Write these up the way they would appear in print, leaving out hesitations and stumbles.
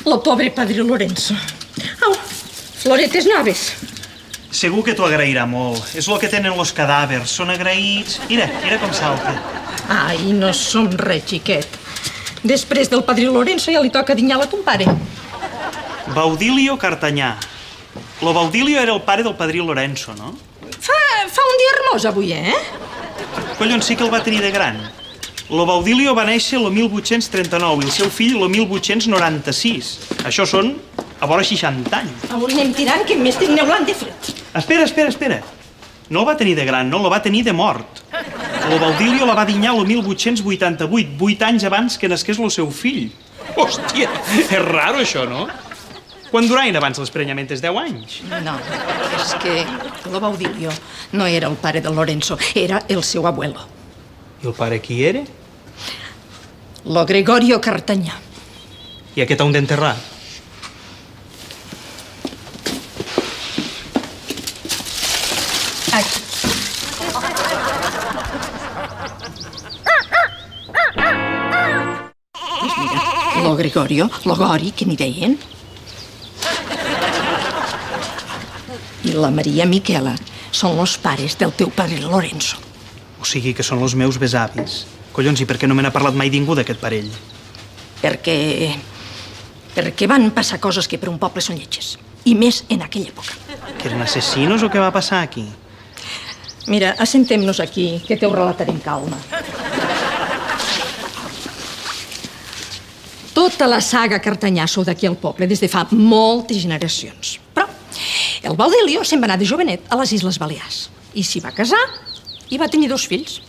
lo pobre padre Lorenzo. Au, floretes noves. Segur que t'ho agrairà molt. És el que tenen els cadàvers. Són agraïts. Mira com salta. Ai, no som res, xiquet. Després del padre Lorenzo ja li toca dinyar la compare. Baudilio Cartanyà. Lo Baudilio era el pare del padrí Lorenzo, no? Fa un dia hermós avui, Collons, sí que el va tenir de gran. Lo Baudilio va néixer el 1839 i el seu fill el 1896. Això són a vora 60 anys. Avui anem tirant que més tinc neulant de fred. Espera. No el va tenir de gran, no, el va tenir de mort. Lo Baudilio la va dinyar el 1888, 8 anys abans que nasqués el seu fill. Hòstia, és raro això, no? Quan duraven abans l'esprenyament? 10 anys? No, és que lo Baudilio no era el pare de Lorenzo, era el seu abuelo. I el pare qui era? Lo Gregorio Cartanyà. I aquest on d'enterrar? Aquí. Pues mira, lo Gregorio, lo Gori, que n'hi deien. I la Maria Miquela són los pares del teu padre Lorenzo. O sigui que són els meus besavis. Collons, i per què no me n'ha parlat mai ningú d'aquest parell? Perquè van passar coses que per un poble són lletges. I més en aquella època. Que eren assassinos o què va passar aquí? Mira, assentem-nos aquí, que t'ho relataré en calma. Tota la saga Cartanyà sou d'aquí al poble des de fa moltes generacions. Però el Baudilio se'n va anar de jovenet a les Isles Balears i s'hi va casar i va tenir 2 fills,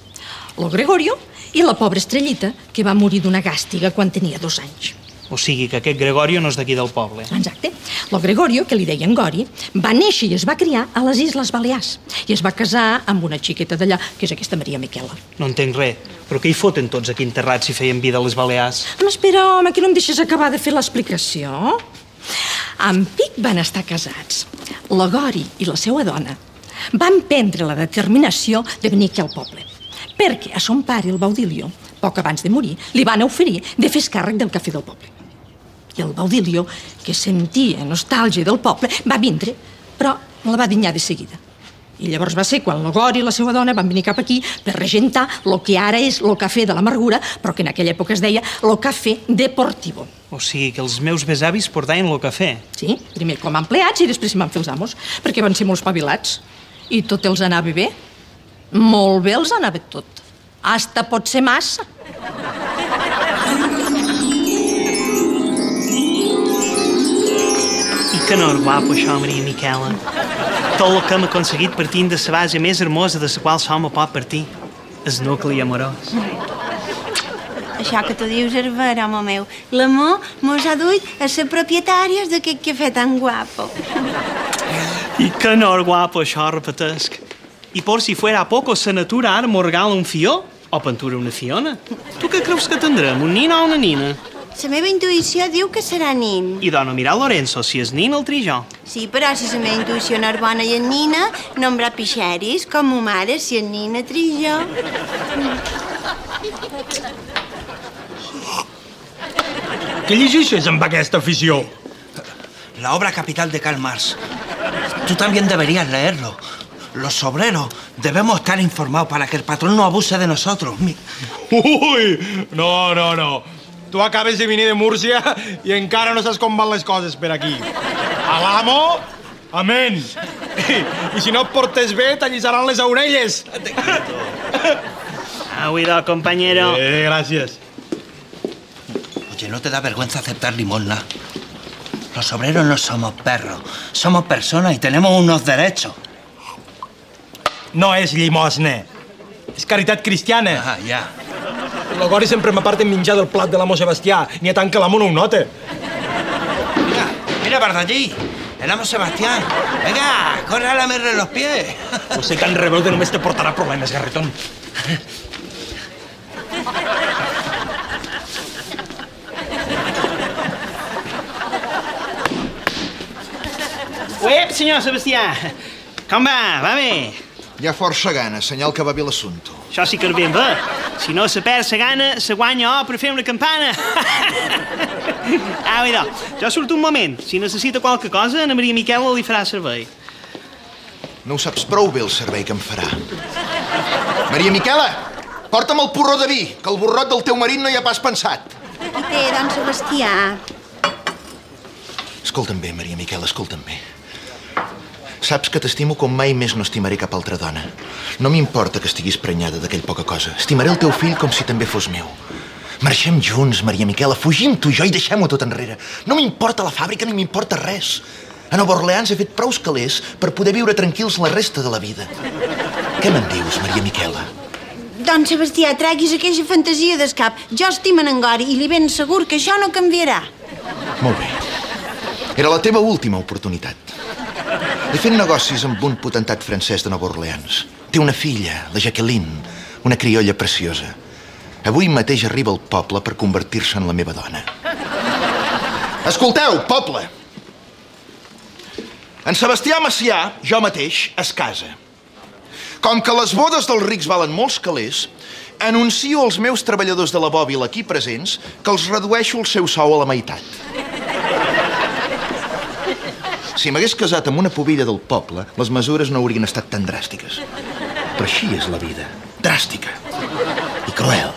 lo Gregorio i la pobra Estrellita, que va morir d'una gàstiga quan tenia 2 anys. O sigui que aquest Gregorio no és d'aquí del poble. Exacte. Lo Gregorio, que li deien Gori, va néixer i es va criar a les Isles Balears i es va casar amb una xiqueta d'allà, que és aquesta Maria Miquela. No entenc res. Però què hi foten tots aquí enterrats si feien vida a les Balears? Espera, home, que no em deixes acabar de fer l'explicació. Amb Pic van estar casats. La Gori i la seva dona van prendre la determinació de venir aquí al poble, perquè a son pare, el Baudilio, poc abans de morir, li van oferir de fer càrrec del cafè del poble. I el Baudilio, que sentia nostàlgia del poble, va vindre, però la va dinyar de seguida. I llavors va ser quan la Gori i la seva dona van venir cap aquí per regentar el que ara és el cafè de l'Amargura, però que en aquella època es deia el cafè deportivo. O sigui que els meus besavis portaven el cafè. Sí, primer com a empleats i després s'hi van fer els amos, perquè van ser molt espavilats. I tot els anava bé. Molt bé els anava tot. Hasta pot ser massa. I que no és guapo, això, Maria Miquela. Tot el que hem aconseguit partint de la base més hermosa de la qual l'home pot partir. El nucli amorós. Això que tu dius és ver, home meu. L'amor mos ha duit a ser propietàries d'aquest cafè tan guapo. I que no és guapo, això, repetesc. I por si fuera poco, la natura ara mos regala un fió o pintura una fiona. Tu què creus que tindrem, un nin o una nina? La meva intuïció diu que serà nin. I dona, mira Lorenzo, si és nin el trijo. Sí, però si la meva intuïció no és bona i és nina, no em pixeris, com ma mare, si és nina trijo. Què llegeixes amb aquesta afició? La obra capital de Karl Marx. Tú también deberías leerlo. Los obreros debemos estar informados para que el patrón no abuse de nosotros. Ui! No. Tu acabes de venir de Múrcia i encara no saps com van les coses per aquí. A l'amo, amén. I si no et portes bé, t'allisaran les orelles. Cuidado, compañero. Gracias. Oye, ¿no te da vergüenza aceptar limosna? Los obreros no somos perros, somos personas y tenemos unos derechos. No és llimosna, és caritat cristiana. Ah, ja. La Gori sempre m'aparta en menjar del plat de l'amo Sebastià, ni a tant que l'amo no ho nota. Mira, Bardallí, el amo Sebastián. Venga, corre a lamerle los pies. No sé tan rebelde només te portarà problemes, garretón. Uep, senyor Sebastià. Com va? Va bé? Hi ha força gana, senyal que va bé l'assumpte. Això sí que és ben bé. Si no se perd la gana, se guanya per fer una campana. Mira, jo surto un moment. Si necessita qualque cosa, Ana Maria Miquela li farà servei. No ho saps prou bé el servei que em farà. Maria Miquela, porta'm el porró de vi, que el borrot del teu marit no hi ha pas pensat. Aquí té, don Sebastià. Escolta'm bé, Maria Miquela, escolta'm bé. Saps que t'estimo com mai més no estimaré cap altra dona. No m'importa que estiguis prenyada d'aquell poca cosa. Estimaré el teu fill com si també fos meu. Marxem junts, Maria Miquela, fugim tu i jo i deixem-ho tot enrere. No m'importa la fàbrica ni m'importa res. A Nova Orleans he fet prous calés per poder viure tranquils la resta de la vida. Què me'n dius, Maria Miquela? Don Sebastià, treguis aquella fantasia del cap. Jo estimo en Gori i li ben segur que això no canviarà. Molt bé. Era la teva última oportunitat. He fet negocis amb un potentat francès de Nova Orleans. Té una filla, la Jacqueline, una criolla preciosa. Avui mateix arriba al poble per convertir-se en la meva dona. Escolteu, poble! En Sebastià Macià, jo mateix, es casa. Com que les bodes dels rics valen molts calés, anuncio als meus treballadors de la bòbila aquí presents que els redueixo el seu sou a la meitat. Si m'hagués casat amb una pubilla del poble, les mesures no haurien estat tan dràstiques. Però així és la vida, dràstica i cruel.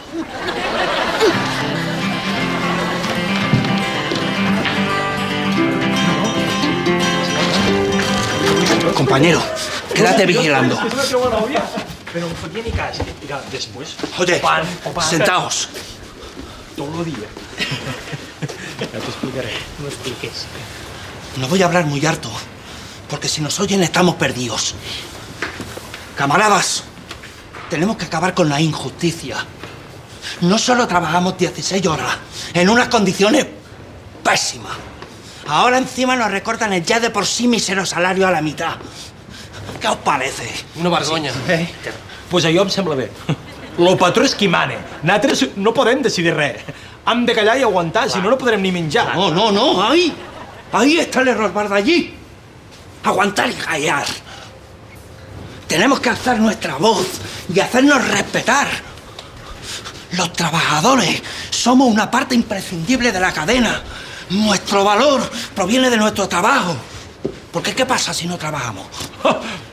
Compañero, quédate vigilando. Pero no fue ni caso. Mira, después. Oye, sentaos. Todo lo día. Ya te explicaré. No expliques. No voy a hablar muy harto, porque si nos oyen estamos perdidos. Camaradas, tenemos que acabar con la injusticia. No solo trabajamos 16 horas en unas condiciones pésimas. Ahora encima nos recortan el ya de por sí mísero salario a la mitad. Què us parece? Una vergonya. Pues allò em sembla bé. Lo patró és qui mane. Nosaltres no podem decidir res. Hem de callar i aguantar, si no, no podrem ni menjar. No, ahí está el error, Bardallí. Aguantar y callar. Tenemos que alzar nuestra voz y hacernos respetar. Los trabajadores somos una parte imprescindible de la cadena. Nuestro valor proviene de nuestro trabajo. Porque ¿qué pasa si no trabajamos?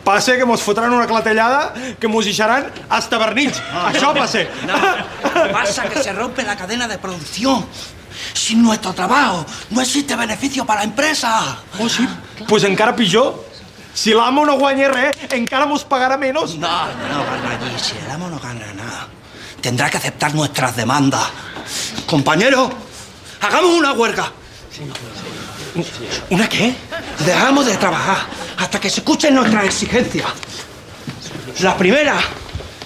Passa que mos fotran una clatellada que mos deixaran hasta vernills. Això passa. No, pasa que se rompe la cadena de producción. Sin nuestro trabajo no existe beneficio para la empresa. Oh, sí? Pues encara pitjor. Si l'amo no guanya res, encara mos pagarà menos. No, Barballí, si el amo no gana nada, tendrá que aceptar nuestras demandas. Compañero, hagamos una huelga. ¿Una qué? Dejamos de trabajar hasta que se escuchen nuestras exigencias. La primera,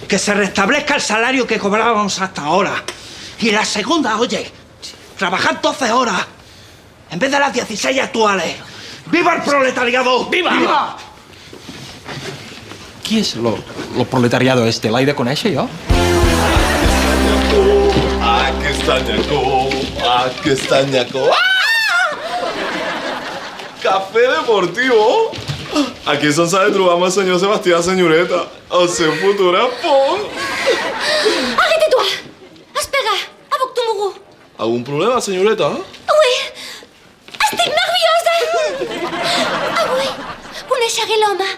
que se restablezca el salario que cobrábamos hasta ahora. Y la segunda, oye, trabajar 12 horas en vez de las 16 actuales. ¡Viva el proletariado! ¡Viva! ¡Viva! Qui és lo proletariado este? L'he de conèixer, jo? Aquesta nyacó. Café deportivo. Aquí és on s'ha de trobar amb el senyor Sebastià, senyoreta. El seu futur espòs. Arrête-toi! Espera, avec ton mourou. Algun problema, senyoreta? Oui, estic nerviosa. Avui coneixeré l'home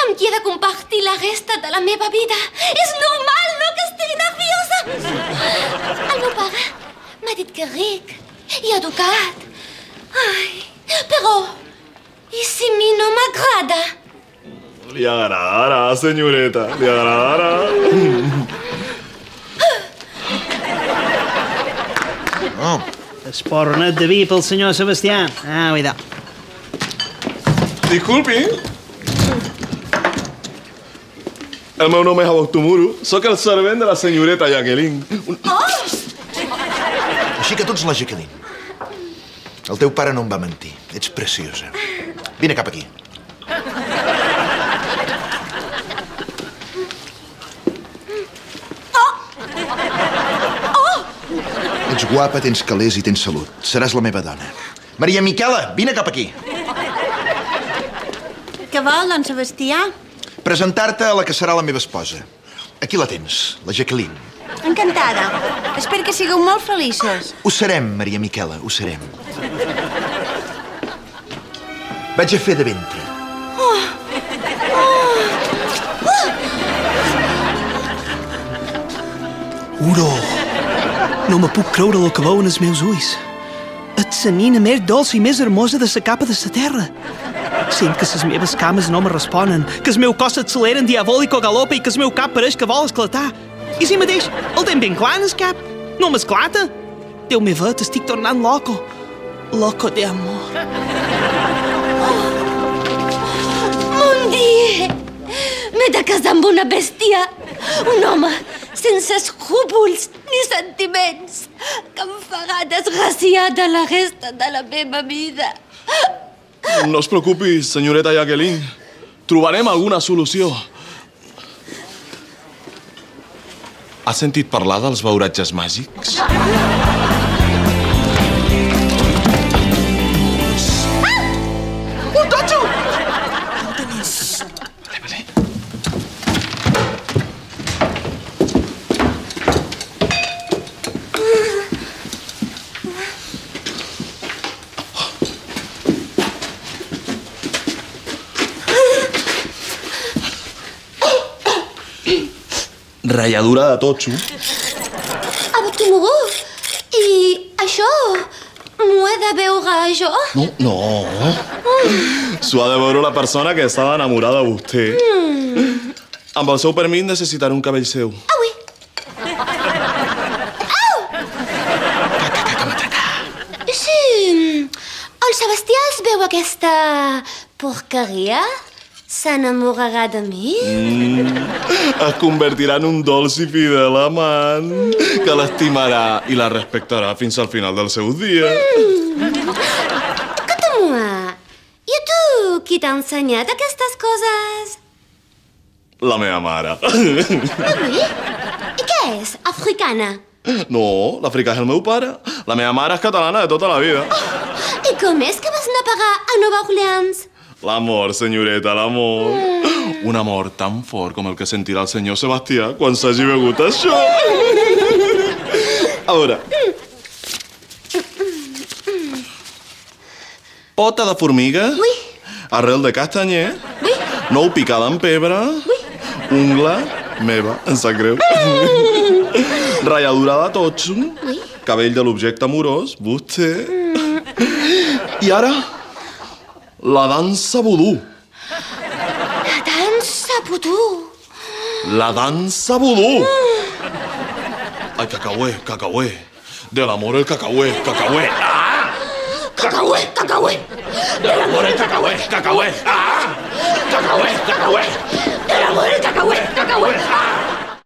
amb qui he de compartir la resta de la meva vida. És normal, no, que estigui nerviosa. El meu pare m'ha dit que ric i educat. Ai, però, i si a mi no m'agrada? Li agradarà, senyoreta, li agradarà. Oh, espornet de vi pel senyor Sebastià. Cuidao. Disculpi. El meu nom és Aboctumuru. Soc el servent de la senyoreta Jacqueline. Així que tu ets la Jacqueline. El teu pare no em va mentir. Ets preciosa. Vine cap aquí. Ets guapa, tens calés i tens salut. Seràs la meva dona. Maria Miquela, vine cap aquí. Què vol, don Sebastià? Presentar-te a la que serà la meva esposa. Aquí la tens, la Jacqueline. Encantada. Espero que sigueu molt feliços. Ho serem, Maria Miquela, ho serem. Vaig a fer de ventre. Uro, no me puc creure el que veuen els meus ulls. Ets la nina més dolça i més hermosa de la capa de la terra. Sent que les meves cames no me responen, que el meu cos s'accelera en diabòlico galope i que el meu cap pareix que vol esclatar. I si mateix el tenc ben clar en el cap. No m'esclata. Déu me ve, t'estic tornant loco. Loco de amor. Mon Dieu! M'he de casar amb una bèstia. Un home sense escrúpols ni sentiments que em farà desgraciada la resta de la meva vida. No es preocupi, senyoreta Jacqueline. Trobarem alguna solució. Ha sentit parlar dels beuratges màgics? Un totxo! Ratlladura de totxo. Abat Timuró, i això m'ho he de veure jo? No. S'ho ha de veure la persona que estava enamorada de vostè. Amb el seu permís necessitaré un cabell seu. Au! Si el Sebastià es veu aquesta porqueria, s'enamorarà de mi? Es convertirà en un dolç i fidel amant que l'estimarà i la respectarà fins al final dels seus dies. Escolta-m'ho, i a tu qui t'ha ensenyat aquestes coses? La meva mare. Ui, i què és? Africana? No, l'africà és el meu pare. La meva mare és catalana de tota la vida. I com és que vas anar a pagar a Nova Orleans? L'amor, senyoreta, l'amor. Un amor tan fort com el que sentirà el senyor Sebastià quan s'hagi begut això. A veure. Pota de formiga. Ui. Arrel de castanyer. Ui. Nou picada en pebre. Ui. Ungla meva, em sap greu. Ratlladura de totxo. Ui. Cabell de l'objecte amorós, vostè. I ara... la dansa vudú. La dansa vudú. La dansa vudú. Ay, cacaué. Del amor el cacaué. ¡Ah! Cacaué. Del amor el cacaué. ¡Ah! Cacaué. Del amor el cacaué. ¡Ah!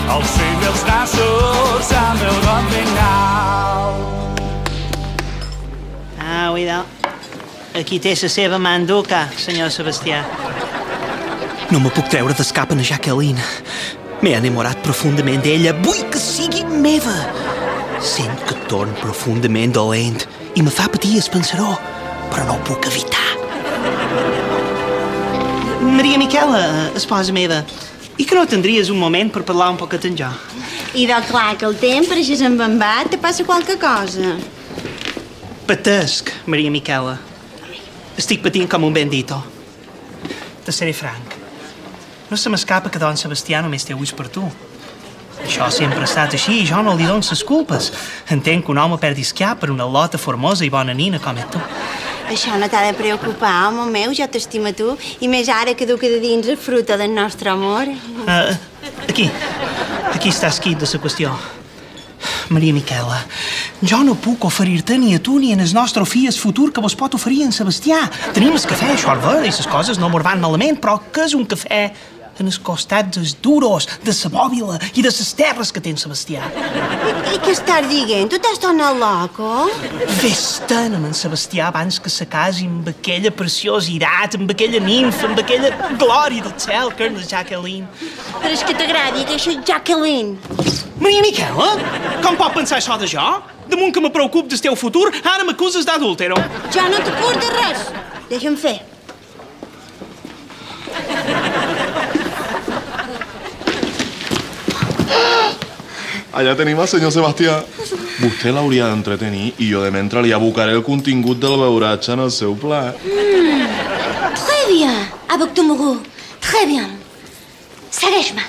Alcei meus braços amb el vent final. Cuidao. Aquí té la seva manduca, senyor Sebastià. No me puc treure d'escap en Jacqueline. M'he enamorat profundament d'ella. Vull que sigui meva. Sent que torn profundament dolent i me fa patir el pensaró, però no ho puc evitar. Maria Miquela, esposa meva, i que no tindries un moment per parlar un poquet amb jo? I de clar que el temps pareixes embambat, te passa qualque cosa. Patesc, Maria Miquela. Estic patint com un bendito. Te seré franc. No se m'escapa que don Sebastià només té ulls per tu. Això sempre ha estat així i jo no li dono les culpes. Entenc que un home perdi el cap per una lota formosa i bona nina com ets tu. Això no t'ha de preocupar, home meu, jo t'estimo a tu, i més ara que du cada dins la fruta del nostre amor. Aquí està escrit de la qüestió. Maria Miquela, jo no puc oferir-te ni a tu ni en el nostre fill el futur que vos pot oferir en Sebastià. Tenim el cafè, això és verd, i les coses no mos van malament, però què és un cafè en els costats dels duros, de la bòbila i de les terres que té en Sebastià? I què estàs dient? Tu t'has tornat loco? Vés-te'n amb en Sebastià abans que se casi amb aquella preciositat, amb aquella nimfa, amb aquella glòria del cel que és la Jacqueline. Però és que t'agradi que això és Jacqueline. Maria Miquela, com pot pensar això de jo? Damunt que me preocup del teu futur, ara m'acuses d'adúltero. Jo no t'acus de res. Deixa'm fer. allà tenim el senyor Sebastià. Vostè l'hauria d'entretenir i jo de mentre li abocaré el contingut del beuratge en el seu plat. Très bien, avec ton mourou. Très bien. Segueix-me.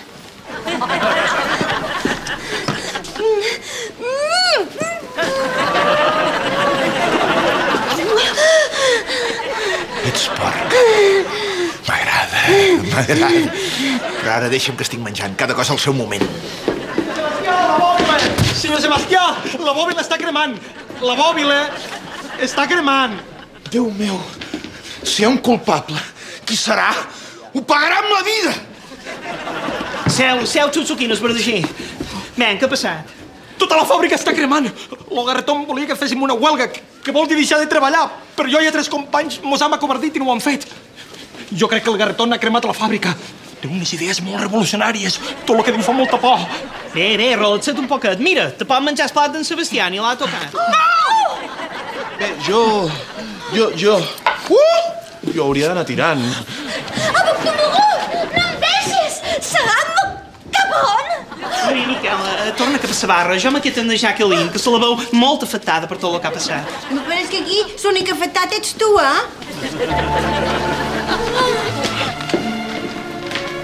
Ets porc. M'agrada. Però ara deixa'm que estic menjant. Cada cosa al seu moment. Senyor Sebastià, la bòbila està cremant. La bòbila està cremant. Déu meu, si hi ha un culpable, qui serà? Ho pagarà amb la vida! Seu, Tsutsuki, no es verdeixi. Men, què ha passat? Tota la fàbrica està cremant. El Garretón volia que féssim una huelga, que vol dir deixar de treballar, però jo i 3 companys mos hem acovardit i no ho han fet. Jo crec que el Garretón ha cremat la fàbrica. Té unes idees molt revolucionàries. Tot el que diu fa molta por. Bé, relaxa't un poquet. Mira, te pot menjar el plat d'en Sebastià, ni l'ha tocat. Bé, jo hauria d'anar tirant. Avec ton mourou, no em deixis! Serà cabron! Maria Miquela, torna cap a la barra. Jo m'he de Jacqueline, que se la veu molt afectada per tot el que ha passat. Però és que aquí l'únic afectat ets tu,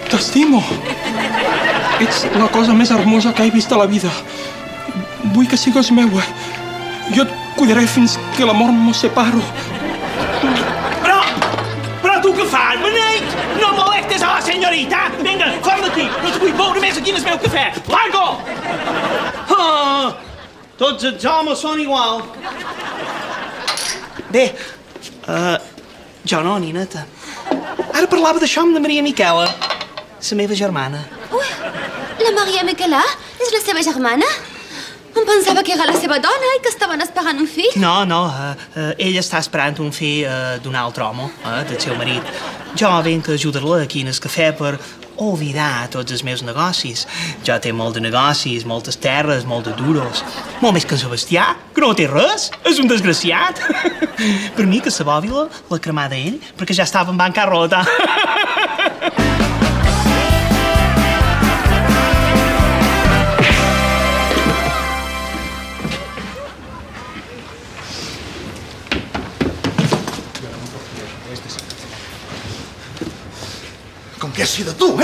T'estimo. Ets la cosa més hermosa que he vist a la vida. Vull que sigues meua. Jo et cuidaré fins que la mort mos separo. Però tu què fas, beneit? No molestes a la senyorita! Vinga, fora d'aquí! No te vull veure més aquí en el meu cafè! Largo! Tots els homes són igual. Bé, jo no, nineta. Ara parlava d'això amb la Maria Miquela, la meva germana. Ui, la Maria Miquela és la seva germana? Em pensava que era la seva dona i que estaven esperant un fill. No, ella està esperant un fill d'un altre home, del seu marit. Jo vinc a ajudar-la aquí en el cafè per oblidar tots els meus negocis. Jo té molt de negocis, moltes terres, molt de duros. Molt més que en Sebastià, que no té res. És un desgraciat. Per mi, que la bòbila l'ha cremada ell, perquè ja estava en bancarrota. ¿Con qué has sido tú,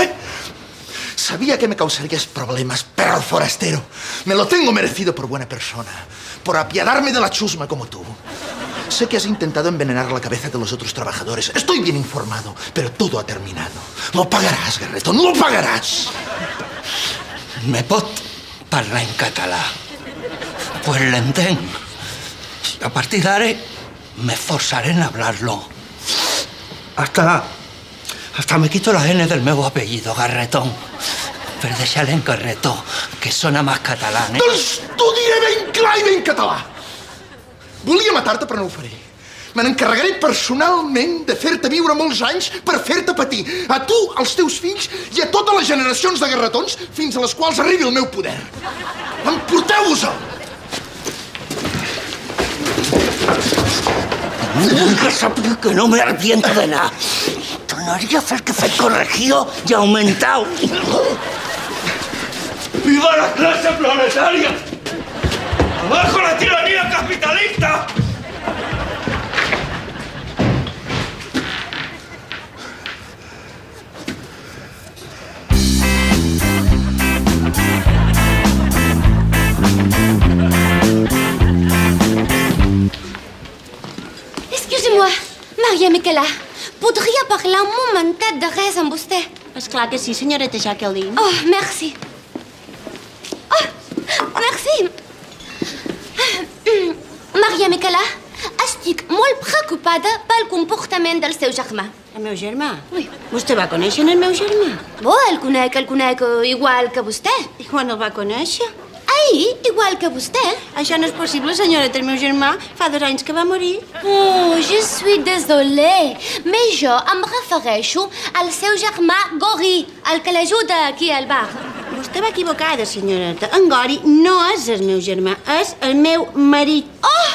Sabía que me causarías problemas, perro forastero. Me lo tengo merecido por buena persona, por apiadarme de la chusma como tú. Sé que has intentado envenenar la cabeza de los otros trabajadores. Estoy bien informado, pero todo ha terminado. Lo pagarás, Garretón, lo pagarás. Me pot parlar en català? Pues l'entenc. A partir d'ara m'esforçaré en hablarlo. Hasta me quito la N del meu apellido, Garretón, per deixar en Garretó, que sona més català, Doncs t'ho diré ben clar i ben català. Volia matar-te, però no ho faré. Me n'encarregaré personalment de fer-te viure molts anys per fer-te patir. A tu, als teus fills i a totes les generacions de garretons fins a les quals arribi el meu poder. Emporteu-vos-el! Vull que sàpiga que no m'arrepiento d'anar. Tornaria a fer el que he fet corregido i aumentau. ¡Viva la clase proletaria! ¡Abajo la tiranía capitalista! Excusez-moi, Maria Miquela. Podria parlar un momentet de res amb vostè? Esclar que sí, senyoreta Jacqueline. Oh, merci. Oh, merci. Maria Miquela, estic molt preocupada pel comportament del seu germà. El meu germà? Oui. Vostè va conèixer el meu germà? Oh, el conec igual que vostè. I quan el va conèixer? Ahir, igual que vostè. Això no és possible, senyoreta. El meu germà fa 2 anys que va morir. Oh, je suis désolée. Mais jo em refereixo al seu germà Gori, el que l'ajuda aquí al bar. Vostè va equivocada, senyoreta. En Gori no és el meu germà, és el meu marit. Oh,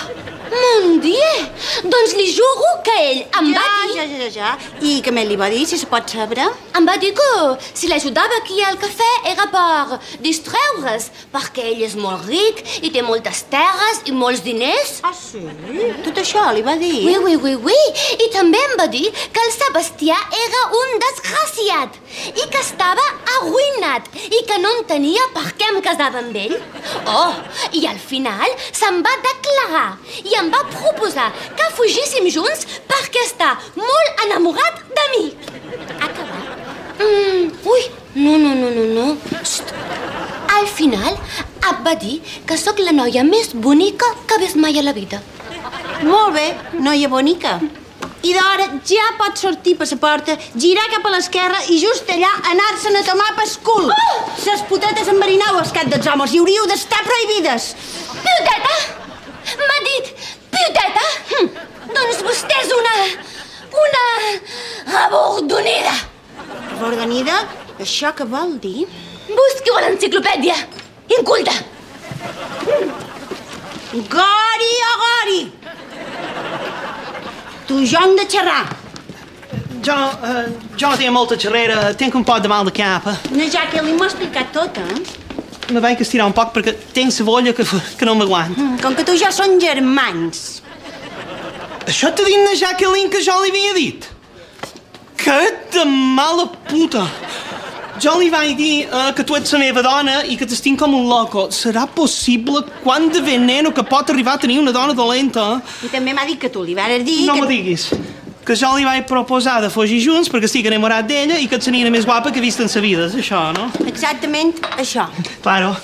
mon Dieu! Doncs li juro que ell em va dir... Ja. I què més li va dir, si se pot saber? Em va dir que si l'ajudava aquí al cafè era per distreure's, perquè ell és molt ric i té moltes terres i molts diners. Ah, sí? Tot això li va dir? Oui. I també em va dir que el Sebastià era un desgraciat i que estava arruïnat i que no entenia per què em casava amb ell. Oh, i al final se'm va declarar i em va proposar que fugíssim junts perquè està molt enamorat de mi. Acabat. Ui, no. Psst. Al final em va dir que sóc la noia més bonica que ha vist mai a la vida. Molt bé, noia bonica. I d'hora ja pot sortir per la porta, girar cap a l'esquerra i just allà anar-se'n a tomar pel cul. Ses putetes enverinau als cap dels homes i hauríeu d'estar prohibides. Piuteta! M'ha dit piuteta? Doncs vostè és una abordonida. Abordonida? Això què vol dir? Busqui-ho a l'enciclopèdia. Inculta. Gori o Gori? Tu jo hem de xerrar. Jo no tinc molta xerrera, tinc un poc de mal de cap. No, ja que li m'ho ha explicat tot, Me vaig estirar un poc perquè tinc cebolla que no m'aguanta. Com que tu i jo són germans. Això t'ha dit la Jacqueline que jo li havia dit? Que de mala puta! Jo li vaig dir que tu ets la meva dona i que t'estim com un loco. Serà possible quant de veneno que pot arribar a tenir una dona dolenta? I també m'ha dit que tu li vas dir No que... m'ho diguis. Que jo li vaig proposar de fugir junts perquè estic enamorat d'ella i que ets la nina més guapa que he vist en sa vida. És això, no? Exactament això. Claro,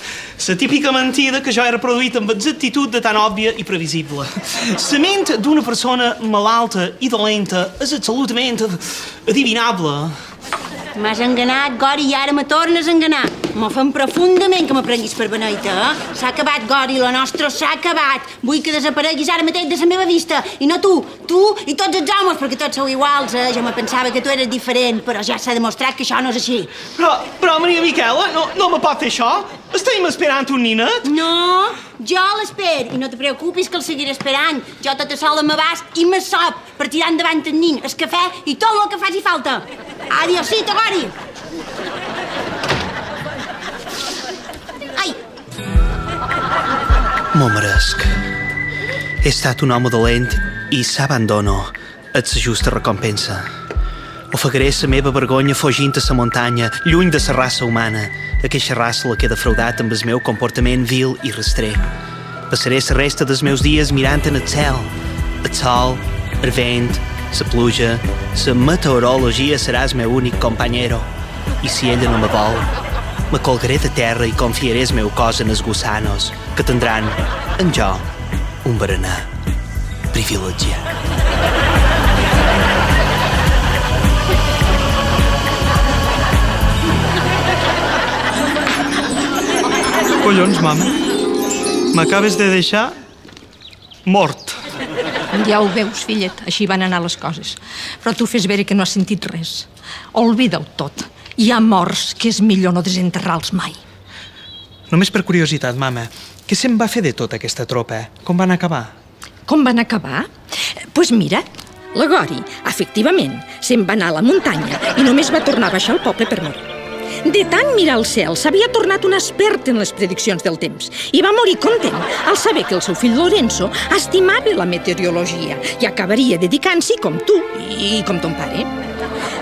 la típica mentida que jo he reproduït amb exactitud de tan òbvia i previsible. La ment d'una persona malalta i dolenta és absolutament adivinable. M'has enganat, Gori, i ara me tornes a enganar. M'ofèn profundament que m'aprenguis per beneita, S'ha acabat, Gori, lo nostre s'ha acabat. Vull que desapareguis ara mateix de la meva vista. I no tu i tots els homes, perquè tots sou iguals, Jo me pensava que tu eres diferent, però ja s'ha demostrat que això no és així. Però Maria Miquela, no me pot fer això? Estem esperant un ninet? No, jo l'espero, i no te preocupis que el seguiré esperant. Jo tota sola m'abast i me sop per tirar endavant el nin, el cafè i tot el que faci falta. Adiosito, Gori! Ai! M'ho meresc. He estat un home dolent i s'abandono. És la justa recompensa. Ofegaré la meva vergonya fugint a la muntanya, lluny de la raça humana. Aquesta raça la que he defraudat amb el meu comportament vil i rastrer. Passaré la resta dels meus dies mirant en el cel. El sol, el vent, la pluja, la meteorologia serà el meu únic companyero. I si ella no me vol, me colgaré de terra i confiaré el meu cos en els gusanos, que tindran, en jo, un berenar privilegiat. Collons, mama. M'acabes de deixar mort. Ja ho veus, fillet, així van anar les coses. Però tu fes veure que no has sentit res. Oblida-ho tot. Hi ha morts que és millor no desenterrar-los mai. Només per curiositat, mama, què se'n va fer de tota aquesta tropa? Com van acabar? Com van acabar? Pues mira, la Gori, efectivament, se'n va anar a la muntanya i només va tornar a baixar al poble per morir. De tant mirar el cel, s'havia tornat un expert en les prediccions del temps i va morir content al saber que el seu fill Lorenzo estimava la meteorologia i acabaria dedicant-s'hi com tu i com ton pare.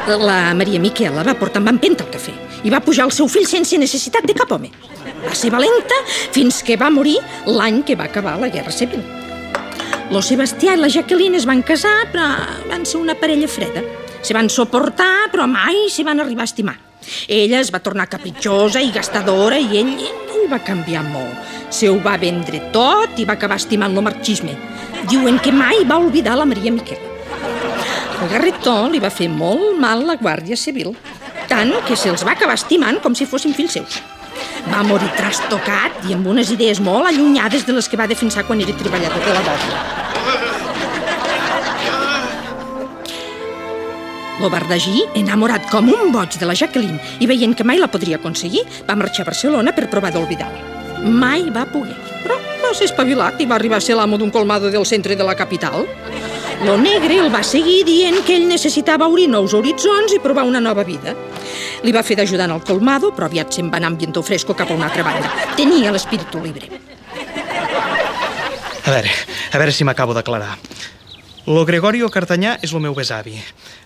La Maria Miquela va portar amb empenta el cafè i va pujar el seu fill sense necessitat de cap home. Va ser valenta fins que va morir l'any que va acabar la Guerra Civil. Lo Sebastià i la Jacqueline es van casar, però van ser una parella freda. Se van suportar, però mai se van arribar a estimar. Ella es va tornar capritxosa i gastadora i ell va canviar molt. Se ho va vendre tot i va acabar estimant lo marxisme. Diuen que mai va oblidar la Maria Miquela. El garretó li va fer molt mal la Guàrdia Civil, tant que se'ls va acabar estimant com si fossin fills seus. Va morir trastocat i amb unes idees molt allunyades de les que va defensar quan era treballador de la Bòbila. Lo Bardagí, enamorat com un boig de la Jacqueline i veient que mai la podria aconseguir, va marxar a Barcelona per provar d'oblidar-la. Mai va poder, però va ser espavilat i va arribar a ser l'amo d'un colmado del centre de la capital. Lo negre el va seguir dient que ell necessitava obrir nous horitzons i provar una nova vida. Li va fer d'ajudant al colmado, però aviat se'n va anar amb viento fresco cap a una altra banda. Tenia l'espíritu libre. A veure si m'acabo d'aclarar. Lo Gregorio Cartanyà és lo meu besavi.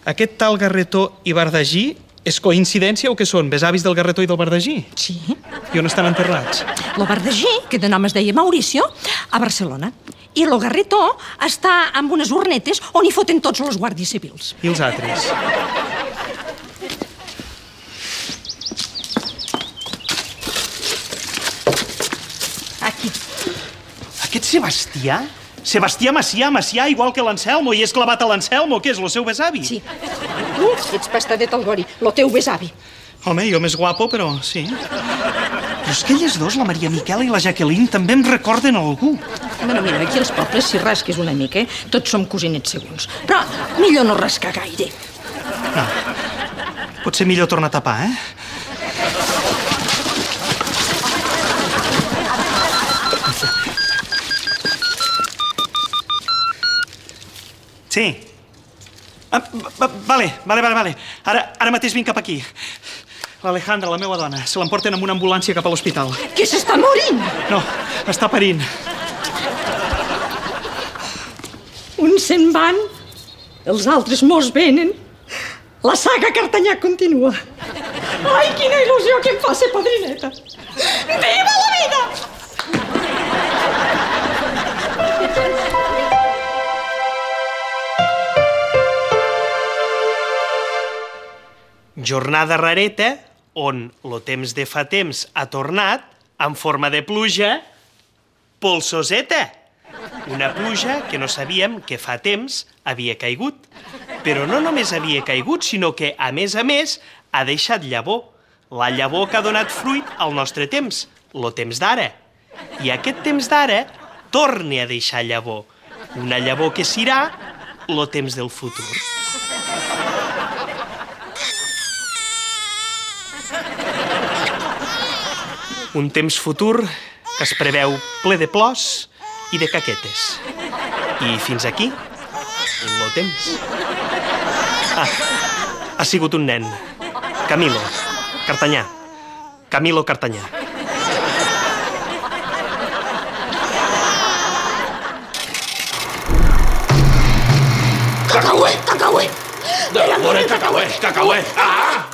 Aquest tal Garretó i Bardagí és coincidència o què són? Besavis del Garretó i del Bardagí? Sí. I on estan enterrats? Lo Bardagí, que de nom es deia Mauricio, a Barcelona. I lo Garretó està amb unes urnetes on hi foten tots els guàrdies civils. I els altres? Aquí. Aquest Sebastià? Sebastià Macià, igual que l'Anselmo, i és clavat a l'Anselmo, que és el seu besavi? Sí. Ets pastadet al Gori, lo teu besavi. Home, jo més guapo, però sí. Però és que elles dos, la Maria Miquela i la Jacqueline, també em recorden algú. Bueno, mira, aquí als pobles, si rasques una mica, tots som cosinets segons. Però millor no rascar gaire. No. Potser millor tornar a tapar, eh? Sí. Vale. Ara mateix vinc cap aquí. L'Alejandra, la meva dona, se l'emporten amb una ambulància cap a l'hospital. Que s'està morint? No, està parint. Uns se'n van, els altres mos venen. La saga Cartanyà continua. Ai, quina il·lusió que em fa ser padrineta. Viva la vida! Jornada rareta on lo temps de fa temps ha tornat en forma de pluja polsoseta. Una pluja que no sabíem que fa temps havia caigut. Però no només havia caigut, sinó que, a més, ha deixat llavor. La llavor que ha donat fruit al nostre temps, lo temps d'ara. I aquest temps d'ara torna a deixar llavor. Una llavor que serà lo temps del futur. Un temps futur que es preveu ple de plors i de caquetes. I fins aquí, lo temps. Ha sigut un nen. Camilo Cartanyà. Camilo Cartanyà. Cacauet! Cacauet!